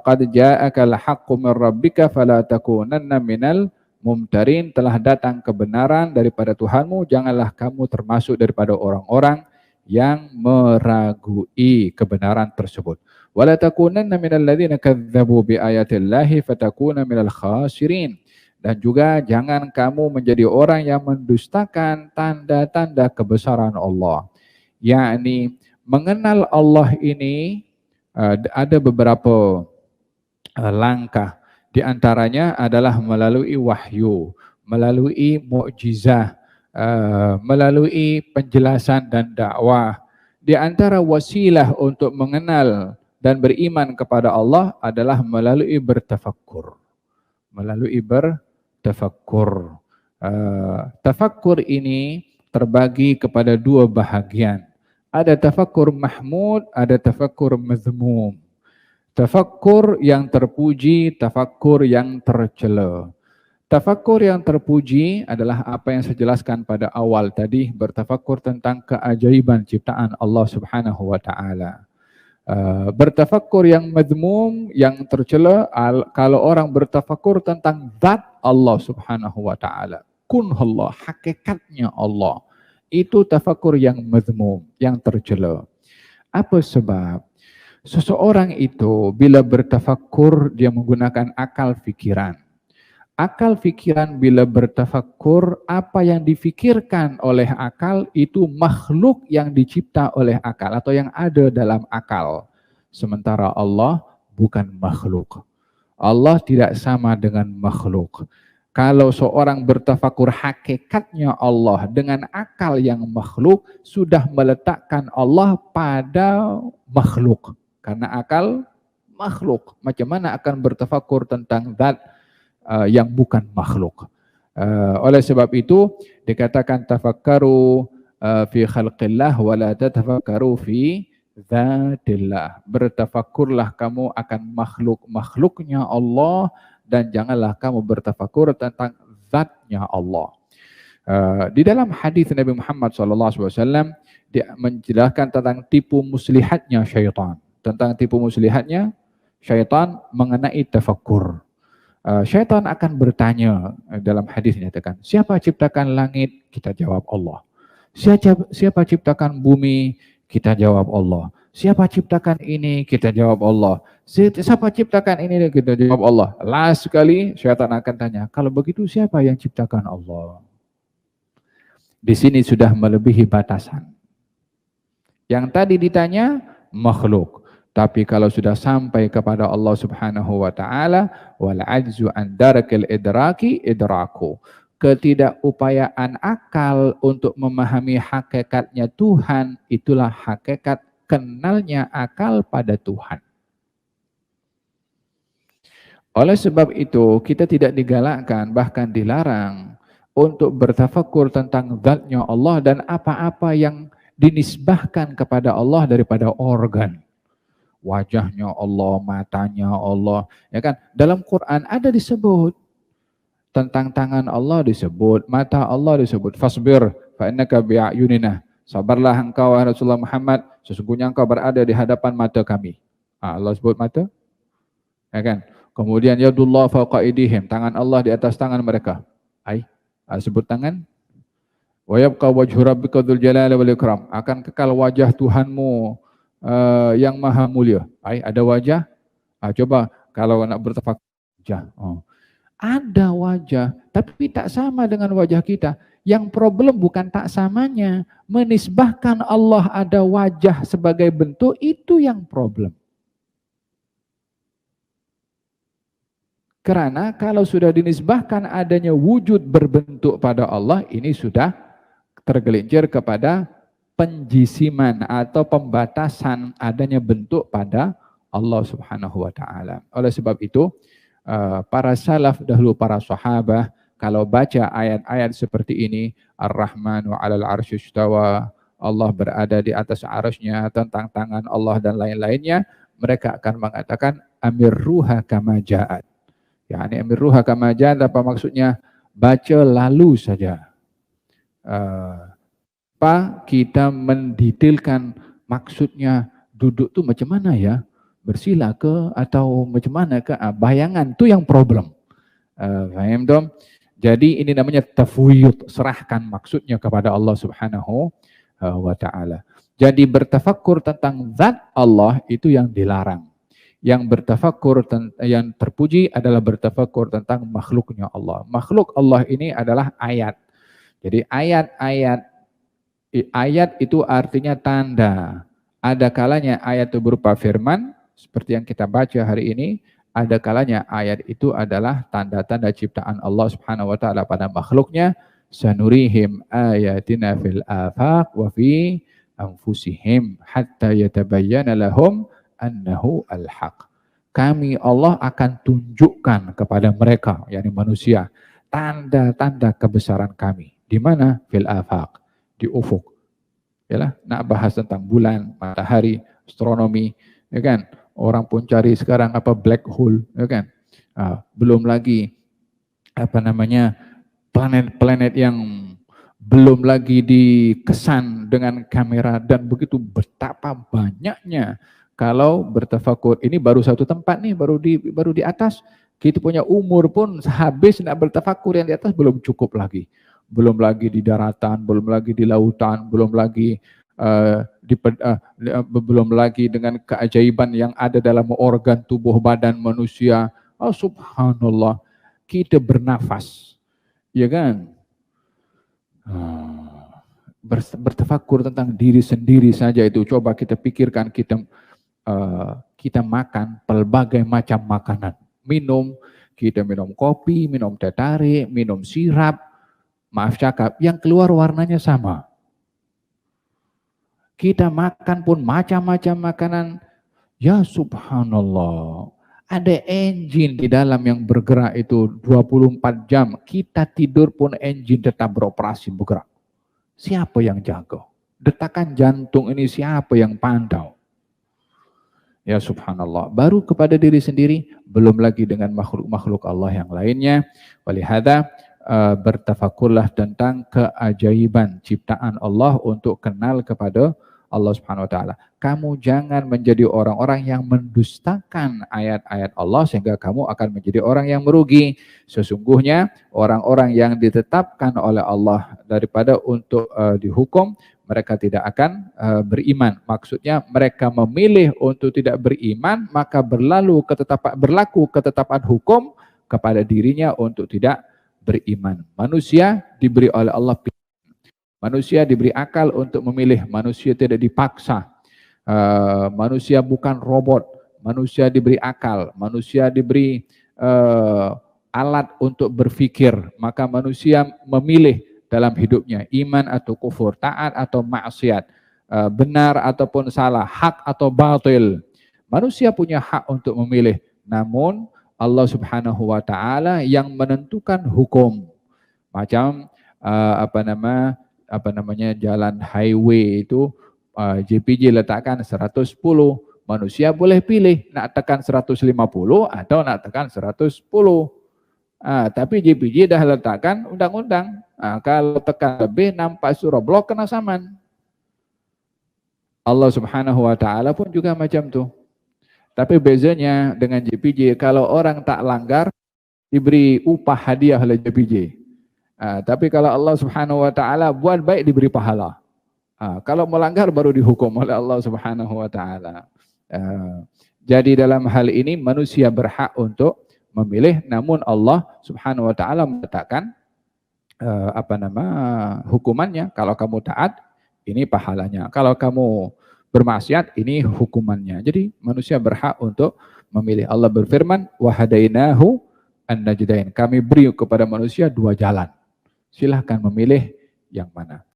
qad ja'akal haqqu min rabbika fala takunanna minal mumtarin, telah datang kebenaran daripada Tuhanmu, janganlah kamu termasuk daripada orang-orang yang meragui kebenaran tersebut. Wala takunanna minal ladzina kadzdzabu bi ayatillahi fatakuna minal khasirin. Dan juga jangan kamu menjadi orang yang mendustakan tanda-tanda kebesaran Allah. Yakni mengenal Allah ini ada beberapa langkah. Di antaranya adalah melalui wahyu, melalui mukjizah, melalui penjelasan dan dakwah. Di antara wasilah untuk mengenal dan beriman kepada Allah adalah melalui bertafakkur. Melalui bertafakkur. Tafakkur ini terbagi kepada dua bahagian. Ada tafakkur mahmud, ada tafakkur mazmum. Tafakkur yang terpuji, tafakkur yang tercela. Tafakkur yang terpuji adalah apa yang saya jelaskan pada awal tadi, bertafakkur tentang keajaiban ciptaan Allah Subhanahu wa taala. Bertafakkur yang mazmum, yang tercela, kalau orang bertafakkur tentang zat Allah Subhanahu wa taala, kun Allah, hakikatnya Allah. Itu tafakkur yang mazmum, yang tercela. Apa sebab? Seseorang itu bila bertafakkur dia menggunakan akal fikiran. Akal fikiran bila bertafakkur, apa yang difikirkan oleh akal itu makhluk yang dicipta oleh akal atau yang ada dalam akal. Sementara Allah bukan makhluk. Allah tidak sama dengan makhluk. Kalau seorang bertafakkur hakikatnya Allah dengan akal yang makhluk, sudah meletakkan Allah pada makhluk. Karena akal makhluk. Macam mana akan bertafakkur tentang zat yang bukan makhluk? Oleh sebab itu dikatakan tafakkaru fi khalqillah wa la tatafakkaru fi zatillah. Bertafakkurlah kamu akan makhluk-makhluknya Allah dan janganlah kamu bertafakkur tentang zatnya Allah. Di dalam hadis Nabi Muhammad SAW dia menjelaskan tentang tipu muslihatnya syaitan. Tentang tipu muslihatnya syaitan mengenai tafakkur. Syaitan akan bertanya dalam hadis nyatakan, siapa ciptakan langit? Kita jawab Allah. Siapa ciptakan bumi? Kita jawab Allah. Siapa ciptakan ini? Kita jawab Allah. Siapa ciptakan ini? Kita jawab Allah. Last sekali syaitan akan tanya, kalau begitu siapa yang ciptakan Allah? Di sini sudah melebihi batasan. Yang tadi ditanya makhluk. Tapi kalau sudah sampai kepada Allah Subhanahu wa taala, wal ajzu an darakil idraki idraku. Ketidakupayaan akal untuk memahami hakikatnya Tuhan, itulah hakikat kenalnya akal pada Tuhan. Oleh sebab itu, kita tidak digalakkan, bahkan dilarang untuk bertafakkur tentang zatnya Allah dan apa-apa yang dinisbahkan kepada Allah daripada organ. Wajahnya Allah, matanya Allah, ya kan? Dalam Quran ada disebut tentang tangan Allah disebut, mata Allah disebut. Fasbir fa innaka bi'ayunina. Sabarlah engkau wahai Rasulullah Muhammad, sesungguhnya engkau berada di hadapan mata kami. Allah sebut mata, ya kan? Kemudian yadullah fawqa aydihim, tangan Allah di atas tangan mereka. Sebut tangan. Wa yabqa wajhu rabbika dzul jalali wal ikram, akan kekal wajah Tuhanmu yang maha mulia. Ada wajah. Coba kalau nak bertafakkur wajah. Ada wajah, tapi tak sama dengan wajah kita. Yang problem bukan tak samanya, menisbahkan Allah ada wajah sebagai bentuk, itu yang problem. Karena kalau sudah dinisbahkan adanya wujud berbentuk pada Allah, ini sudah tergelincir kepada penjisiman atau pembatasan adanya bentuk pada Allah Subhanahu wa taala. Oleh sebab itu, para salaf dahulu, para sahabat, kalau baca ayat-ayat seperti ini, Ar-Rahmanu 'alal 'arsy istawa, Allah berada di atas arasy-Nya, tentang tangan Allah dan lain-lainnya, mereka akan mengatakan amirruha kama ja'at. Yani amirruha kama ja'at, apa maksudnya? Baca lalu saja. Kita mendetailkan maksudnya duduk tuh macam mana ya? bersila ke atau macam mana ke, bayangan itu yang problem. Paham dong? Jadi ini namanya tafwid, serahkan maksudnya kepada Allah Subhanahu wa taala. Jadi bertafakkur tentang zat Allah itu yang dilarang. Yang bertafakkur yang terpuji adalah bertafakkur tentang makhluknya Allah. Makhluk Allah ini adalah ayat. Jadi ayat itu artinya tanda. Ada kalanya ayat itu berupa firman seperti yang kita baca hari ini. Ada kalanya ayat itu adalah tanda-tanda ciptaan Allah Subhanahu wa taala pada makhluknya. Sanurihim ayatina fil afaq wa fi anfusihim hatta yatabayyana lahum annahu al-haq. Kami Allah akan tunjukkan kepada mereka, yakni manusia, tanda-tanda kebesaran kami. Di mana? Fil afaq, di ufuk. Yalah, nak bahas tentang bulan, matahari, astronomi, ya kan? Orang pun cari sekarang apa black hole, ya kan? Belum lagi apa namanya planet-planet yang belum lagi dikesan dengan kamera, dan begitu betapa banyaknya. Kalau bertafakur, ini baru satu tempat nih, baru di atas. Kita punya umur pun habis nak bertafakur, yang di atas belum cukup lagi. Belum lagi di daratan, belum lagi di lautan, belum lagi belum lagi dengan keajaiban yang ada dalam organ tubuh badan manusia. Oh subhanallah, kita bernafas, ya kan? Bertafakur tentang diri sendiri saja itu, coba kita pikirkan, kita makan pelbagai macam makanan, kita minum kopi, minum teh tarik, minum sirap, maaf cakap, yang keluar warnanya sama. Kita makan pun macam-macam makanan, ya subhanallah. Ada engine di dalam yang bergerak itu 24 jam. Kita tidur pun engine tetap beroperasi, bergerak. Siapa yang jaga? Detakan jantung ini siapa yang pantau? Ya subhanallah. Baru kepada diri sendiri, belum lagi dengan makhluk-makhluk Allah yang lainnya. Walihada bertafakurlah tentang keajaiban ciptaan Allah untuk kenal kepada Allah Subhanahu wa taala. Kamu jangan menjadi orang-orang yang mendustakan ayat-ayat Allah sehingga kamu akan menjadi orang yang merugi. Sesungguhnya orang-orang yang ditetapkan oleh Allah daripada untuk dihukum, mereka tidak akan beriman. Maksudnya mereka memilih untuk tidak beriman, maka berlaku ketetapan hukum kepada dirinya untuk tidak beriman. Manusia diberi oleh Allah pilihan. Manusia diberi akal untuk memilih. Manusia tidak dipaksa. Manusia bukan robot. Manusia diberi akal. Manusia diberi alat untuk berpikir. Maka manusia memilih dalam hidupnya, iman atau kufur, taat atau maksiat, benar ataupun salah, hak atau batil. Manusia punya hak untuk memilih. Namun Allah Subhanahu wa taala yang menentukan hukum. Macam apa namanya jalan highway itu JPJ letakkan 110, manusia boleh pilih nak tekan 150 atau nak tekan 110. Tapi JPJ dah letakkan undang-undang. Kalau tekan lebih nampak surah blok kena saman. Allah Subhanahu wa taala pun juga macam tuh. Tapi bezanya dengan JPJ, kalau orang tak langgar diberi upah hadiah oleh JPJ. Tapi kalau Allah Subhanahu wa taala buat baik diberi pahala. Kalau melanggar baru dihukum oleh Allah Subhanahu wa taala. Jadi dalam hal ini manusia berhak untuk memilih, namun Allah Subhanahu wa taala meletakkan hukumannya. Kalau kamu taat, ini pahalanya. Kalau kamu bermaksiat, ini hukumannya. Jadi manusia berhak untuk memilih. Allah berfirman, wa hadainahu an-najdain. Kami beri kepada manusia dua jalan. Silahkan memilih yang mana.